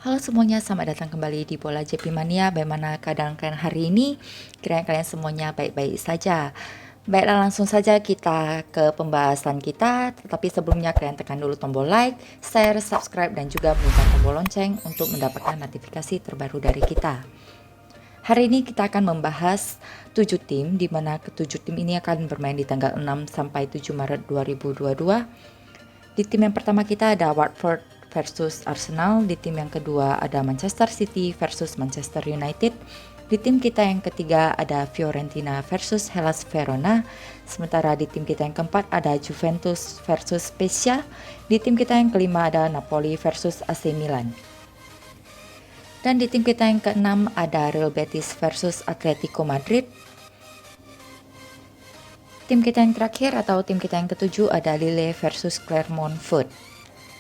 Halo semuanya, selamat datang kembali di Bola JP Mania. Bagaimana keadaan kalian hari ini? Kiranya kalian semuanya baik-baik saja. Baiklah, langsung saja kita ke pembahasan kita. Tetapi sebelumnya kalian tekan dulu tombol like, share, subscribe, dan juga bunyikan tombol lonceng untuk mendapatkan notifikasi terbaru dari kita. Hari ini kita akan membahas 7 tim, di mana ke-7 tim ini akan bermain di tanggal 6 sampai 7 Maret 2022. Di tim yang pertama kita ada Watford versus Arsenal. Di tim yang kedua ada Manchester City versus Manchester United. Di tim kita yang ketiga ada Fiorentina versus Hellas Verona. Sementara di tim kita yang keempat ada Juventus versus Spezia. Di tim kita yang kelima ada Napoli versus AC Milan. Dan di tim kita yang keenam ada Real Betis versus Atletico Madrid. Tim kita yang terakhir atau tim kita yang ketujuh ada Lille versus Clermont Foot.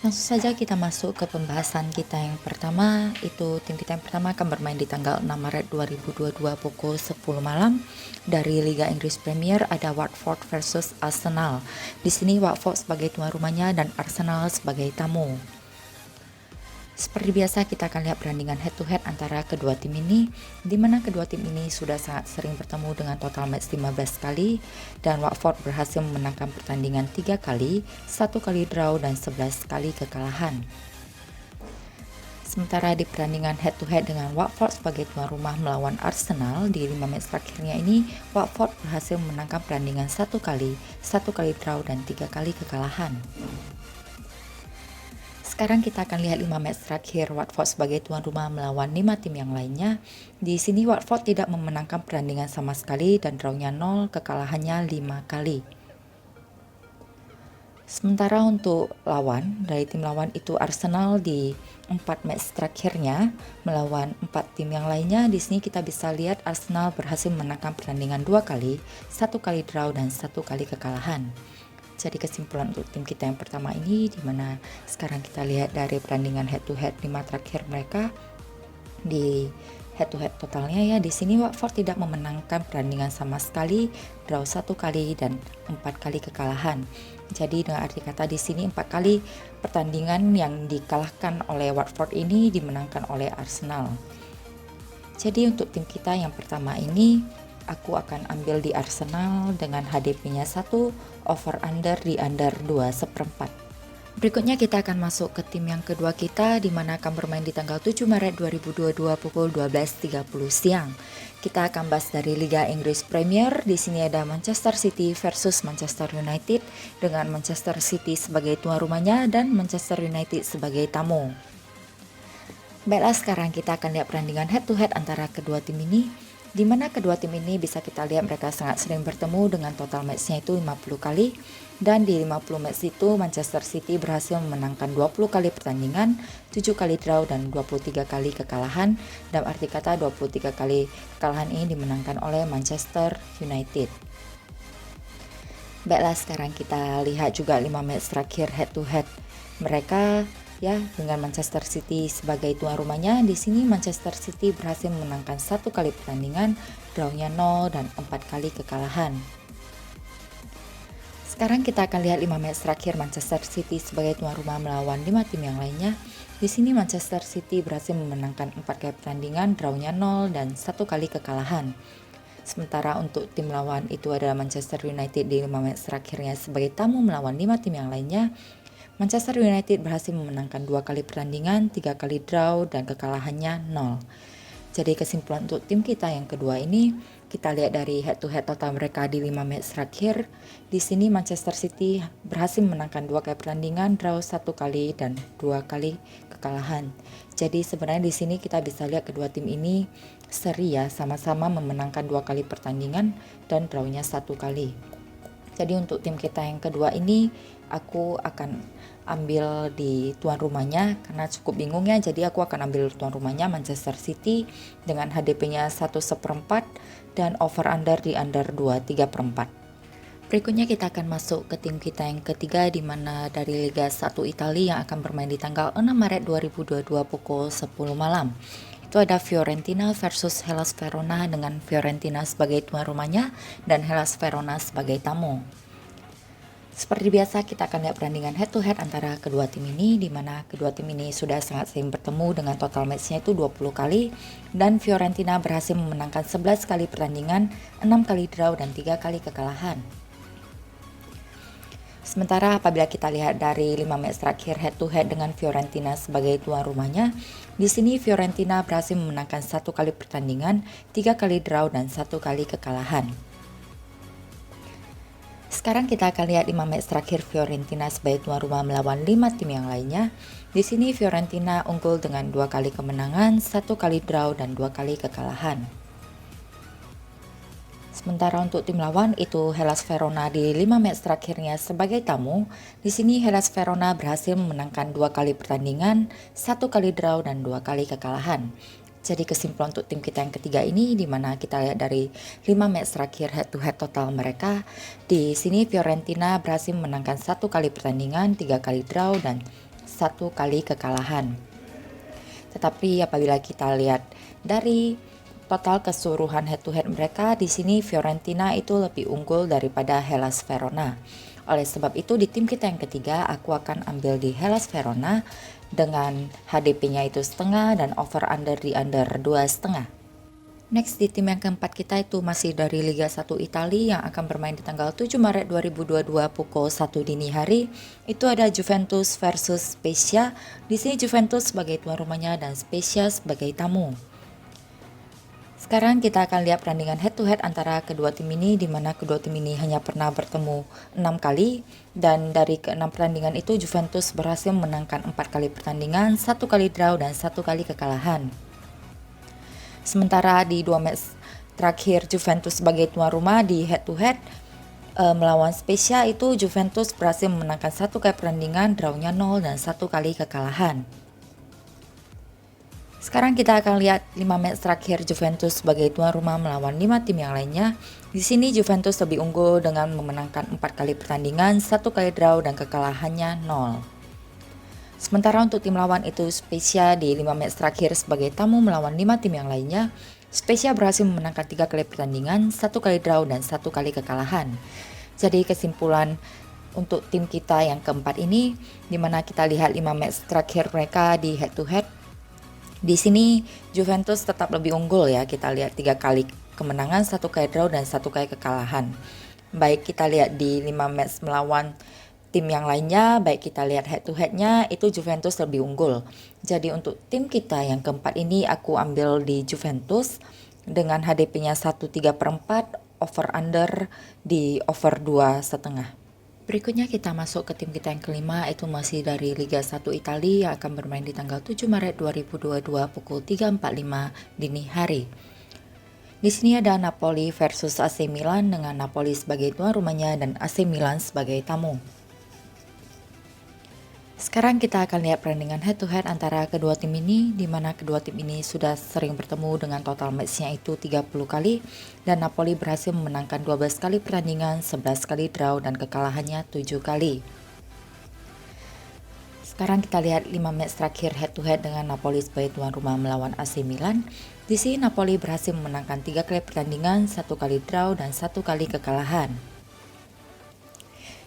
Langsung saja kita masuk ke pembahasan kita yang pertama. Itu tim kita yang pertama akan bermain di tanggal 6 Maret 2022 pukul 10 malam. Dari Liga Inggris Premier ada Watford versus Arsenal. Di sini Watford sebagai tuan rumahnya dan Arsenal sebagai tamu. Seperti biasa kita akan lihat pertandingan head to head antara kedua tim ini, di mana kedua tim ini sudah sangat sering bertemu dengan total match 15 kali, dan Watford berhasil memenangkan pertandingan 3 kali, 1 kali draw dan 11 kali kekalahan. Sementara di pertandingan head to head dengan Watford sebagai tuan rumah melawan Arsenal di 5 match terakhirnya ini, Watford berhasil memenangkan pertandingan 1 kali, 1 kali draw dan 3 kali kekalahan. Sekarang kita akan lihat 5 match terakhir Watford sebagai tuan rumah melawan 5 tim yang lainnya. Di sini Watford tidak memenangkan pertandingan sama sekali dan drawnya 0, kekalahannya 5 kali. Sementara untuk lawan, dari tim lawan itu Arsenal di 4 match terakhirnya melawan 4 tim yang lainnya. Di sini kita bisa lihat Arsenal berhasil memenangkan pertandingan 2 kali, 1 kali draw dan 1 kali kekalahan. Jadi kesimpulan untuk tim kita yang pertama ini, di mana sekarang kita lihat dari pertandingan head to head 5 terakhir mereka di head to head totalnya ya, di sini Watford tidak memenangkan pertandingan sama sekali, draw 1 kali dan 4 kali kekalahan. Jadi dengan arti kata di sini 4 kali pertandingan yang dikalahkan oleh Watford ini dimenangkan oleh Arsenal. Jadi untuk tim kita yang pertama ini, aku akan ambil di Arsenal dengan HDP-nya 1, over under di under 2/4. Berikutnya kita akan masuk ke tim yang kedua kita, di mana akan bermain di tanggal 7 Maret 2022 pukul 12.30 siang. Kita akan bahas dari Liga Inggris Premier. Di sini ada Manchester City versus Manchester United, dengan Manchester City sebagai tuan rumahnya dan Manchester United sebagai tamu. Baiklah, sekarang kita akan lihat pertandingan head to head antara kedua tim ini, di mana kedua tim ini bisa kita lihat mereka sangat sering bertemu dengan total matchnya itu 50 kali, dan di 50 match itu Manchester City berhasil memenangkan 20 kali pertandingan, 7 kali draw dan 23 kali kekalahan. Dalam arti kata 23 kali kekalahan ini dimenangkan oleh Manchester United. Baiklah, sekarang kita lihat juga 5 match terakhir head to head mereka ya, dengan Manchester City sebagai tuan rumahnya. Di sini Manchester City berhasil memenangkan 1 kali pertandingan, drawnya 0 dan 4 kali kekalahan. Sekarang kita akan lihat 5 match terakhir Manchester City sebagai tuan rumah melawan 5 tim yang lainnya. Di sini Manchester City berhasil memenangkan 4 kali pertandingan, drawnya 0 dan 1 kali kekalahan. Sementara untuk tim lawan itu adalah Manchester United di 5 match terakhirnya sebagai tamu melawan 5 tim yang lainnya. Manchester United berhasil memenangkan 2 kali pertandingan, 3 kali draw dan kekalahannya 0. Jadi kesimpulan untuk tim kita yang kedua ini, kita lihat dari head to head total mereka di 5 match terakhir. Di sini Manchester City berhasil memenangkan 2 kali pertandingan, draw 1 kali dan 2 kali kekalahan. Jadi sebenarnya di sini kita bisa lihat kedua tim ini seri ya, sama-sama memenangkan 2 kali pertandingan dan drawnya 1 kali. Jadi untuk tim kita yang kedua ini, aku akan ambil di tuan rumahnya karena cukup bingung ya. Jadi aku akan ambil tuan rumahnya Manchester City dengan HDP-nya 1/4 dan over under di under 2/3. Berikutnya kita akan masuk ke tim kita yang ketiga, di mana dari Liga 1 Italia yang akan bermain di tanggal 6 Maret 2022 pukul 10 malam. Itu ada Fiorentina versus Hellas Verona, dengan Fiorentina sebagai tuan rumahnya dan Hellas Verona sebagai tamu. Seperti biasa, kita akan lihat pertandingan head to head antara kedua tim ini, di mana kedua tim ini sudah sangat sering bertemu dengan total matchnya itu 20 kali, dan Fiorentina berhasil memenangkan 11 kali pertandingan, 6 kali draw, dan 3 kali kekalahan. Sementara apabila kita lihat dari 5 match terakhir head to head dengan Fiorentina sebagai tuan rumahnya, di sini Fiorentina berhasil memenangkan 1 kali pertandingan, 3 kali draw, dan 1 kali kekalahan. Sekarang kita akan lihat 5 match terakhir Fiorentina sebagai tuan rumah melawan 5 tim yang lainnya. Di sini Fiorentina unggul dengan 2 kali kemenangan, 1 kali draw, dan 2 kali kekalahan. Sementara untuk tim lawan itu Hellas Verona di 5 match terakhirnya sebagai tamu. Di sini Hellas Verona berhasil memenangkan 2 kali pertandingan, 1 kali draw, dan 2 kali kekalahan. Jadi kesimpulan untuk tim kita yang ketiga ini, di mana kita lihat dari 5 match terakhir head to head total mereka, di sini Fiorentina berhasil memenangkan 1 kali pertandingan, 3 kali draw, dan 1 kali kekalahan. Tetapi apabila kita lihat dari total keseluruhan head to head mereka, di sini Fiorentina itu lebih unggul daripada Hellas Verona. Oleh sebab itu di tim kita yang ketiga, aku akan ambil di Hellas Verona dengan HDP-nya itu setengah dan over under di under 2,5. Next di tim yang keempat kita itu masih dari Liga 1 Italia yang akan bermain di tanggal 7 Maret 2022 pukul 1 dini hari. Itu ada Juventus versus Spezia. Di sini Juventus sebagai tuan rumahnya dan Spezia sebagai tamu. Sekarang kita akan lihat pertandingan head to head antara kedua tim ini, di mana kedua tim ini hanya pernah bertemu 6 kali, dan dari ke-6 pertandingan itu Juventus berhasil menangkan 4 kali pertandingan, 1 kali draw, dan 1 kali kekalahan. Sementara di 2 match terakhir Juventus sebagai tuan rumah di head to head melawan Spezia itu Juventus berhasil memenangkan 1 kali pertandingan, drawnya 0, dan 1 kali kekalahan. Sekarang kita akan lihat 5 match terakhir Juventus sebagai tuan rumah melawan 5 tim yang lainnya. Di sini Juventus lebih unggul dengan memenangkan 4 kali pertandingan, 1 kali draw, dan kekalahannya 0. Sementara untuk tim lawan itu Spezia di 5 match terakhir sebagai tamu melawan 5 tim yang lainnya. Spezia berhasil memenangkan 3 kali pertandingan, 1 kali draw, dan 1 kali kekalahan. Jadi kesimpulan untuk tim kita yang keempat ini, di mana kita lihat 5 match terakhir mereka di head to head. Di sini Juventus tetap lebih unggul ya, kita lihat 3 kali kemenangan, 1 kali draw, dan 1 kali kekalahan. Baik kita lihat di 5 match melawan tim yang lainnya, baik kita lihat head to headnya, itu Juventus lebih unggul. Jadi untuk tim kita yang keempat ini aku ambil di Juventus dengan HDP-nya 1/3/4, over under di over 2,5. Berikutnya kita masuk ke tim kita yang kelima, itu masih dari Liga 1 Italia yang akan bermain di tanggal 7 Maret 2022 pukul 3.45 dini hari. Di sini ada Napoli versus AC Milan dengan Napoli sebagai tuan rumahnya dan AC Milan sebagai tamu. Sekarang kita akan lihat pertandingan head to head antara kedua tim ini, di mana kedua tim ini sudah sering bertemu dengan total matchnya itu 30 kali, dan Napoli berhasil memenangkan 12 kali pertandingan, 11 kali draw, dan kekalahannya 7 kali. Sekarang kita lihat 5 match terakhir head to head dengan Napoli sebagai tuan rumah melawan AC Milan. Di sini Napoli berhasil memenangkan 3 kali pertandingan, 1 kali draw, dan 1 kali kekalahan.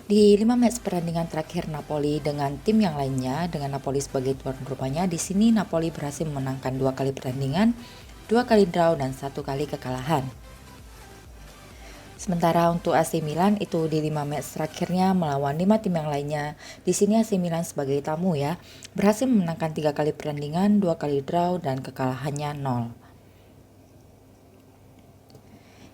Di 5 match pertandingan terakhir Napoli dengan tim yang lainnya, dengan Napoli sebagai tuan rumahnya, di sini Napoli berhasil memenangkan 2 kali pertandingan, 2 kali draw, dan 1 kali kekalahan. Sementara untuk AC Milan itu di 5 match terakhirnya melawan 5 tim yang lainnya, di sini AC Milan sebagai tamu ya, berhasil memenangkan 3 kali pertandingan, 2 kali draw, dan kekalahannya 0.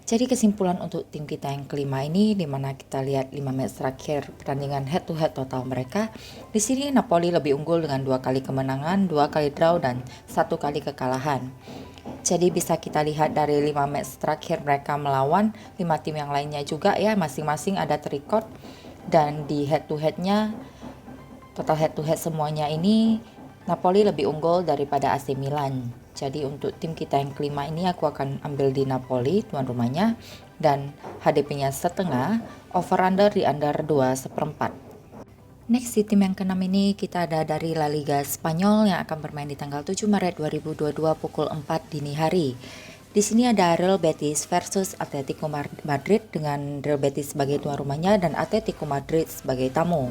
Jadi kesimpulan untuk tim kita yang kelima ini, di mana kita lihat 5 match terakhir pertandingan head to head total mereka. Di sini Napoli lebih unggul dengan 2 kali kemenangan, 2 kali draw, dan 1 kali kekalahan. Jadi bisa kita lihat dari 5 match terakhir mereka melawan 5 tim yang lainnya juga ya, masing-masing ada terrecord, dan di head to headnya, total head to head semuanya ini Napoli lebih unggul daripada AC Milan. Jadi untuk tim kita yang kelima ini aku akan ambil di Napoli tuan rumahnya dan HDP-nya setengah, over under di under 2/4. Next di tim yang keenam ini kita ada dari La Liga Spanyol yang akan bermain di tanggal 7 Maret 2022 pukul 4 dini hari. Di sini ada Real Betis versus Atletico Madrid dengan Real Betis sebagai tuan rumahnya dan Atletico Madrid sebagai tamu.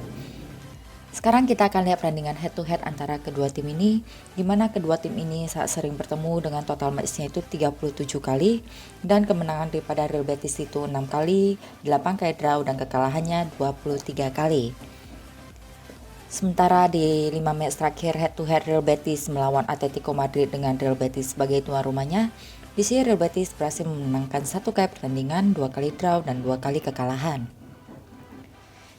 Sekarang kita akan lihat pertandingan head to head antara kedua tim ini, di mana kedua tim ini saat sering bertemu dengan total matchnya itu 37 kali, dan kemenangan daripada Real Betis itu 6 kali, 8 kali draw, dan kekalahannya 23 kali. Sementara di 5 match terakhir head to head Real Betis melawan Atletico Madrid dengan Real Betis sebagai tuan rumahnya, di sini Real Betis berhasil memenangkan 1 kali pertandingan, 2 kali draw, dan 2 kali kekalahan.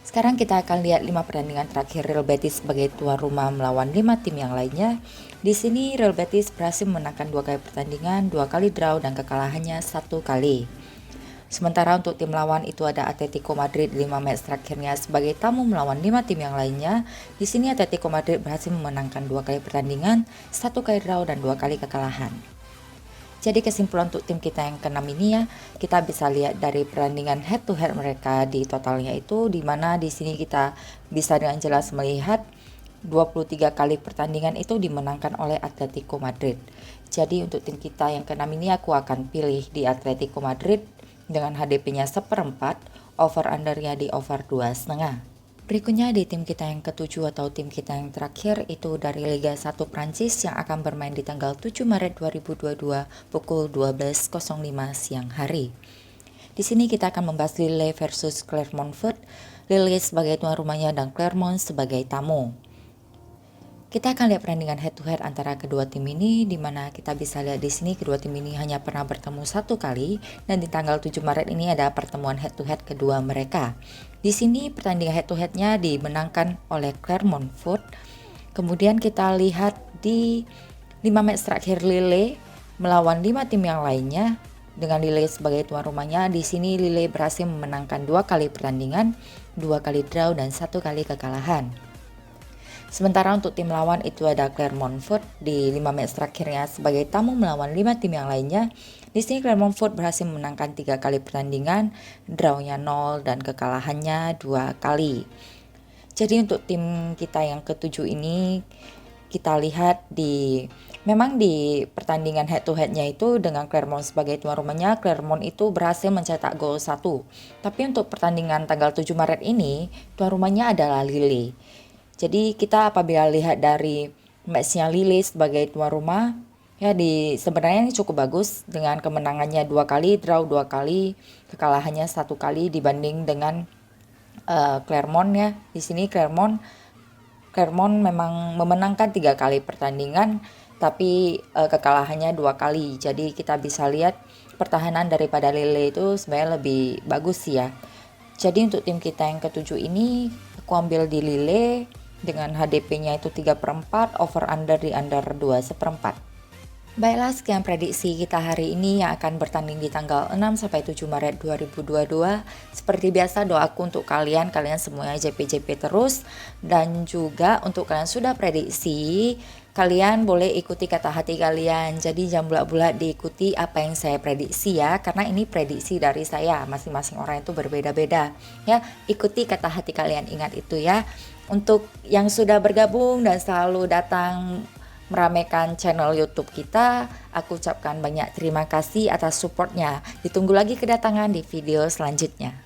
Sekarang kita akan lihat 5 pertandingan terakhir Real Betis sebagai tuan rumah melawan 5 tim yang lainnya. Di sini Real Betis berhasil memenangkan 2 kali pertandingan, 2 kali draw, dan kekalahannya 1 kali. Sementara untuk tim lawan itu ada Atletico Madrid 5 match terakhirnya sebagai tamu melawan 5 tim yang lainnya. Di sini Atletico Madrid berhasil memenangkan 2 kali pertandingan, 1 kali draw, dan 2 kali kekalahan. Jadi kesimpulan untuk tim kita yang ke-6 ini ya, kita bisa lihat dari pertandingan head to head mereka di totalnya itu, di mana di sini kita bisa dengan jelas melihat 23 kali pertandingan itu dimenangkan oleh Atletico Madrid. Jadi untuk tim kita yang ke-6 ini aku akan pilih di Atletico Madrid dengan HDP-nya 1/4, over undernya di over 2,5. Berikutnya di tim kita yang ke-7 atau tim kita yang terakhir itu dari Liga 1 Prancis yang akan bermain di tanggal 7 Maret 2022 pukul 12.05 siang hari. Di sini kita akan membahas Lille versus Clermont Foot, Lille sebagai tuan rumahnya dan Clermont sebagai tamu. Kita akan lihat pertandingan head to head antara kedua tim ini, di mana kita bisa lihat di sini kedua tim ini hanya pernah bertemu 1 kali, dan di tanggal 7 Maret ini ada pertemuan head to head kedua mereka. Di sini pertandingan head to headnya dimenangkan oleh Clermont Foot. Kemudian kita lihat di 5 match terakhir Lille melawan 5 tim yang lainnya dengan Lille sebagai tuan rumahnya. Di sini Lille berhasil memenangkan 2 kali pertandingan, 2 kali draw, dan 1 kali kekalahan. Sementara untuk tim lawan itu ada Clermont Foot di 5 match terakhirnya sebagai tamu melawan 5 tim yang lainnya. Di sini Clermont Foot berhasil memenangkan 3 kali pertandingan, drawnya 0, dan kekalahannya 2 kali. Jadi untuk tim kita yang ke-7 ini kita lihat memang di pertandingan head to headnya itu dengan Clermont sebagai tuan rumahnya, Clermont itu berhasil mencetak gol 1. Tapi untuk pertandingan tanggal 7 Maret ini, tuan rumahnya adalah Lille. Jadi kita apabila lihat dari matchnya Lille sebagai tuan rumah, ya sebenarnya ini cukup bagus dengan kemenangannya 2 kali, draw 2 kali, kekalahannya 1 kali dibanding dengan Clermont ya. Di sini Clermont memang memenangkan 3 kali pertandingan, tapi kekalahannya 2 kali. Jadi kita bisa lihat pertahanan daripada Lille itu sebenarnya lebih bagus sih ya. Jadi untuk tim kita yang ke-7 ini aku ambil di Lille dengan HDP-nya itu 3/4, over under di under 2/4. Baiklah, sekian prediksi kita hari ini yang akan bertanding di tanggal 6-7 Maret 2022. Seperti biasa doaku untuk kalian semuanya JP-JP terus, dan juga untuk kalian sudah prediksi, kalian boleh ikuti kata hati kalian. Jadi jangan bulat-bulat diikuti apa yang saya prediksi ya, karena ini prediksi dari saya, masing-masing orang itu berbeda-beda ya. Ikuti kata hati kalian, ingat itu ya. Untuk yang sudah bergabung dan selalu datang meramaikan channel YouTube kita, aku ucapkan banyak terima kasih atas supportnya. Ditunggu lagi kedatangan di video selanjutnya.